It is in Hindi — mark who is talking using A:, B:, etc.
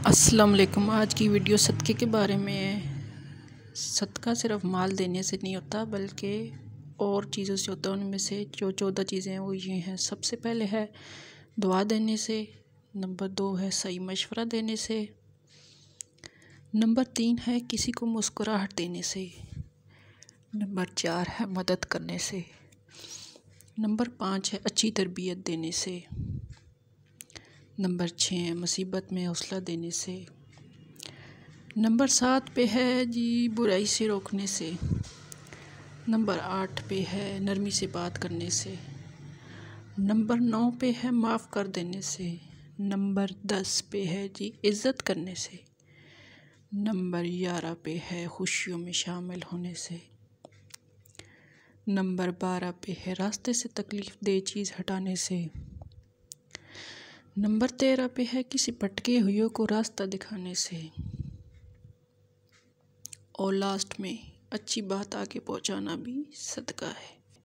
A: अस्सलाम वालेकुम। आज की वीडियो सदक़े के बारे में है। सदका सिर्फ माल देने से नहीं होता बल्कि और चीज़ों से होता है। उनमें से जो 14 चीज़ें हैं वो ये हैं। सबसे पहले है दुआ देने से, नंबर 2 है सही मशवरा देने से, नंबर 3 है किसी को मुस्कुराहट देने से, नंबर 4 है मदद करने से, नंबर 5 है अच्छी तरबियत देने से, नंबर 6 है मुसीबत में हौसला देने से, नंबर 7 पे है जी बुराई से रोकने से, नंबर 8 पे है नरमी से बात करने से, नंबर 9 पे है माफ़ कर देने से, नंबर 10 पे है जी इज़्ज़त करने से, नंबर 11 पे है खुशियों में शामिल होने से, नंबर 12 पे है रास्ते से तकलीफ़ दे चीज़ हटाने से, नंबर 13 पे है किसी भटके हुए को रास्ता दिखाने से, और लास्ट में अच्छी बात आगे पहुंचाना भी सदका है।